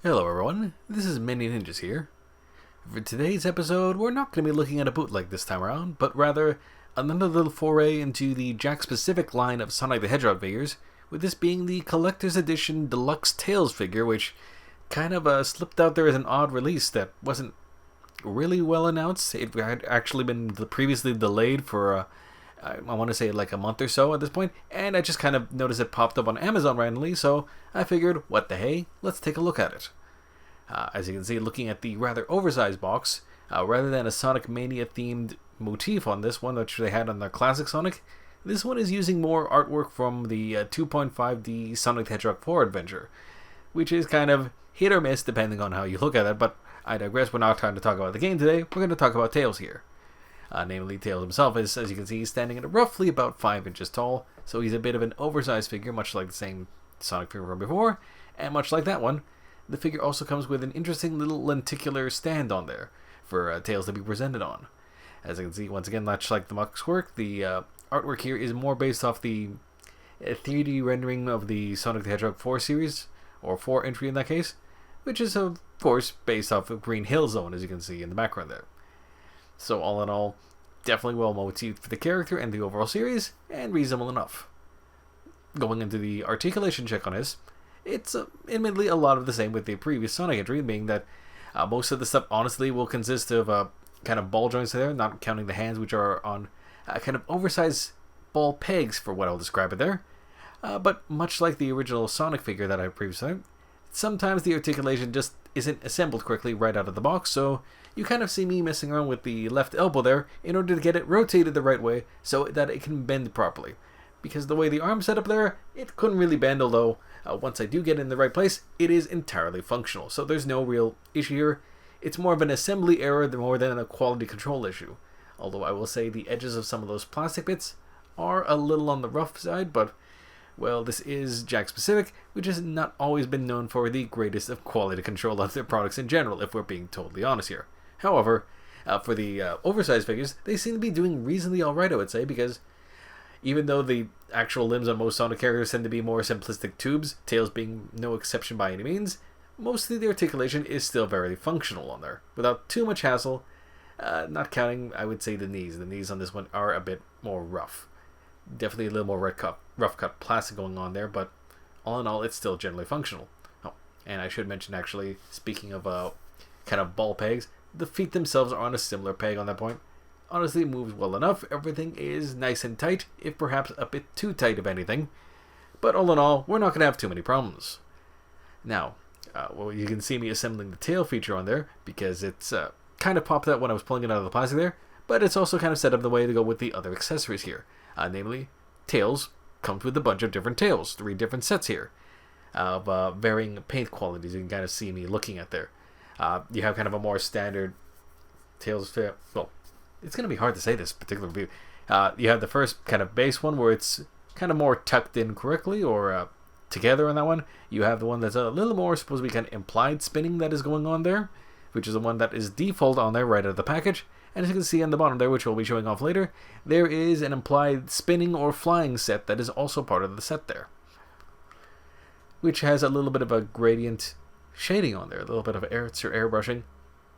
Hello everyone, this is Mini Ninjas here. For today's episode, we're not going to be looking at a bootleg this time around, but rather another little foray into the Jakks specific line of Sonic the Hedgehog figures, with this being the Collector's Edition Deluxe Tails figure, which kind of slipped out there as an odd release that wasn't really well announced. It had actually been previously delayed for I want to say like a month or so at this point, and I just kind of noticed it popped up on Amazon randomly, so I figured, what the hey, let's take a look at it. As you can see, looking at the rather oversized box, rather than a Sonic Mania themed motif on this one, which they had on the classic Sonic, this one is using more artwork from the 2.5D Sonic the Hedgehog 4 adventure, which is kind of hit or miss depending on how you look at it, but I digress. We're not trying to talk about the game today, we're going to talk about Tails here. Namely, Tails himself is, as you can see, he's standing at roughly about 5 inches tall, so he's a bit of an oversized figure, much like the same Sonic figure from before, and much like that one, the figure also comes with an interesting little lenticular stand on there for Tails to be presented on. As you can see, once again, much like the Muck's work, the artwork here is more based off the 3D rendering of the Sonic the Hedgehog 4 series, or 4 entry in that case, which is of course based off of Green Hill Zone, as you can see in the background there. So all in all, definitely well motifed for the character and the overall series, and reasonable enough. Going into the articulation check on this, it's admittedly a lot of the same with the previous Sonic entry, being that most of the stuff honestly will consist of kind of ball joints there, not counting the hands, which are on kind of oversized ball pegs for what I'll describe it there. But much like the original Sonic figure that I previously said, sometimes the articulation just isn't assembled correctly right out of the box, so you kind of see me messing around with the left elbow there in order to get it rotated the right way so that it can bend properly. Because the way the arm's set up there, it couldn't really bend, although once I do get it in the right place, it is entirely functional. So there's no real issue here. It's more of an assembly error more than a quality control issue. Although I will say the edges of some of those plastic bits are a little on the rough side, but well, this is Jakks specific, which has not always been known for the greatest of quality control of their products in general, if we're being totally honest here. However, for the oversized figures, they seem to be doing reasonably alright, I would say, because even though the actual limbs on most Sonic characters tend to be more simplistic tubes, Tails being no exception by any means, mostly the articulation is still very functional on there, without too much hassle, not counting, I would say, the knees. The knees on this one are a bit more rough. Definitely a little more rough cut plastic going on there, but all in all, it's still generally functional. Oh, and I should mention, actually, speaking of kind of ball pegs, the feet themselves are on a similar peg on that point. Honestly, it moves well enough. Everything is nice and tight, if perhaps a bit too tight if anything. But all in all, we're not going to have too many problems. Now, well, you can see me assembling the tail feature on there, because it's kind of popped out when I was pulling it out of the plastic there, but it's also kind of set up the way to go with the other accessories here. Namely, Tails comes with a bunch of different tails, 3 different sets here, of varying paint qualities. You can kind of see me looking at there. You have kind of a more standard Tails, well, it's going to be hard to say this particular view. You have the first kind of base one where it's kind of more tucked in correctly, or together on that one. You have the one that's a little more supposed to be kind of implied spinning that is going on there, which is the one that is default on there right out of the package. And as you can see on the bottom there, which we'll be showing off later, there is an implied spinning or flying set that is also part of the set there, which has a little bit of a gradient shading on there, a little bit of airbrushing,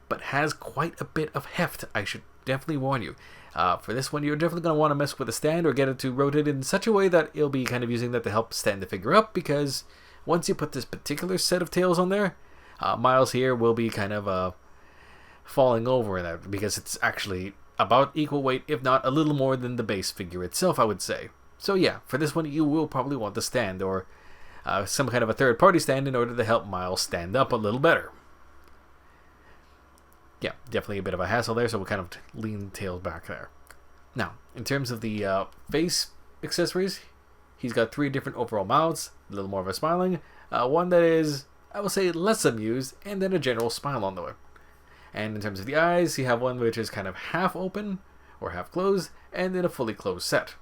but has quite a bit of heft, I should definitely warn you. For this one, you're definitely going to want to mess with the stand or get it to rotate in such a way that you'll be kind of using that to help stand the figure up, because once you put this particular set of tails on there, Miles here will be kind of falling over in that, because it's actually about equal weight, if not a little more than the base figure itself, I would say. So yeah, for this one, you will probably want the stand, or some kind of a third-party stand in order to help Miles stand up a little better. Yeah, definitely a bit of a hassle there, so we'll kind of lean Tails back there. Now, in terms of the face accessories, he's got 3 different overall mouths, a little more of a smiling, one that is, I will say, less amused, and then a general smile on the way. And in terms of the eyes, you have one which is kind of half open, or half closed, and then a fully closed set.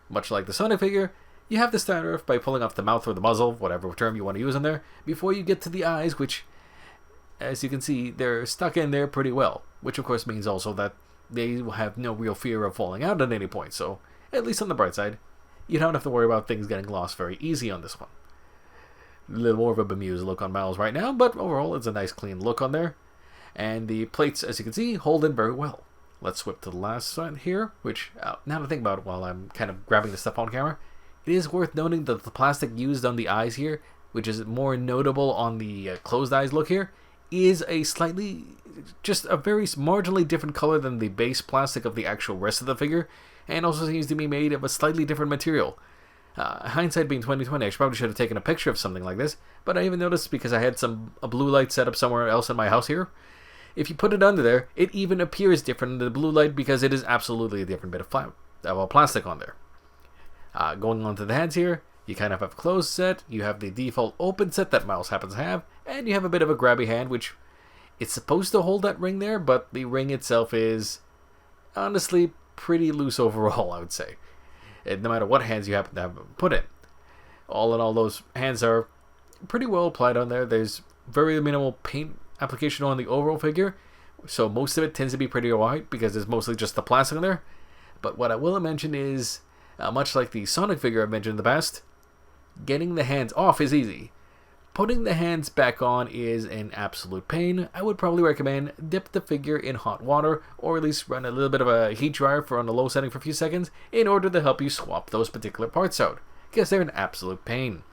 Much like the Sonic figure, you have to start off by pulling off the mouth or the muzzle, whatever term you want to use on there, before you get to the eyes, which, as you can see, they're stuck in there pretty well, which of course means also that they will have no real fear of falling out at any point, so at least on the bright side, you don't have to worry about things getting lost very easy on this one. A little more of a bemused look on Miles right now, but overall it's a nice clean look on there. And the plates, as you can see, hold in very well. Let's swip to the last side here, which, now to think about it while I'm kind of grabbing the stuff on camera, it is worth noting that the plastic used on the eyes here, which is more notable on the closed eyes look here, is a slightly, just a very marginally different color than the base plastic of the actual rest of the figure, and also seems to be made of a slightly different material. Hindsight being 2020, I probably should have taken a picture of something like this, but I even noticed because I had a blue light set up somewhere else in my house here. If you put it under there, it even appears different in the blue light because it is absolutely a different bit of plastic on there. Going on to the hands here, you kind of have a closed set, you have the default open set that Miles happens to have, and you have a bit of a grabby hand, which it's supposed to hold that ring there, but the ring itself is honestly pretty loose overall, I would say. No matter what hands you happen to have put in. All in all, those hands are pretty well applied on there. There's very minimal paint application on the overall figure, so most of it tends to be pretty white because it's mostly just the plastic on there. But what I will mention is, much like the Sonic figure I've mentioned in the past, getting the hands off is easy. Putting the hands back on is an absolute pain. I would probably recommend dip the figure in hot water, or at least run a little bit of a heat dryer on a low setting for a few seconds in order to help you swap those particular parts out, because they're an absolute pain.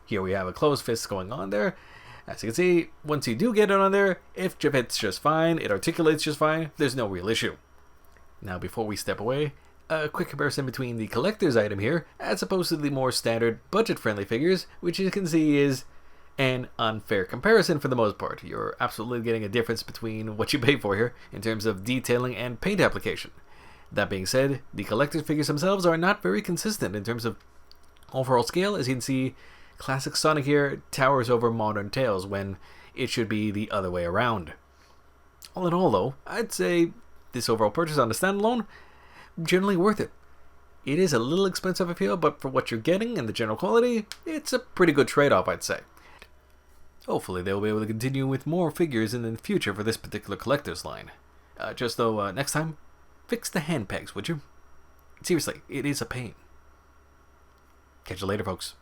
Here we have a closed fist going on there. As you can see, once you do get it on there, if it fits just fine, it articulates just fine, there's no real issue. Now before we step away, a quick comparison between the collector's item here as opposed to the more standard budget-friendly figures, which you can see is an unfair comparison for the most part. You're absolutely getting a difference between what you pay for here in terms of detailing and paint application. That being said, the collector's figures themselves are not very consistent in terms of overall scale. As you can see, classic Sonic here towers over modern Tails when it should be the other way around. All in all though, I'd say this overall purchase on a standalone, generally worth it. It is a little expensive, I feel, but for what you're getting and the general quality, it's a pretty good trade-off, I'd say. Hopefully they'll be able to continue with more figures in the future for this particular collector's line. Just though, next time, fix the hand pegs, would you? Seriously, it is a pain. Catch you later, folks.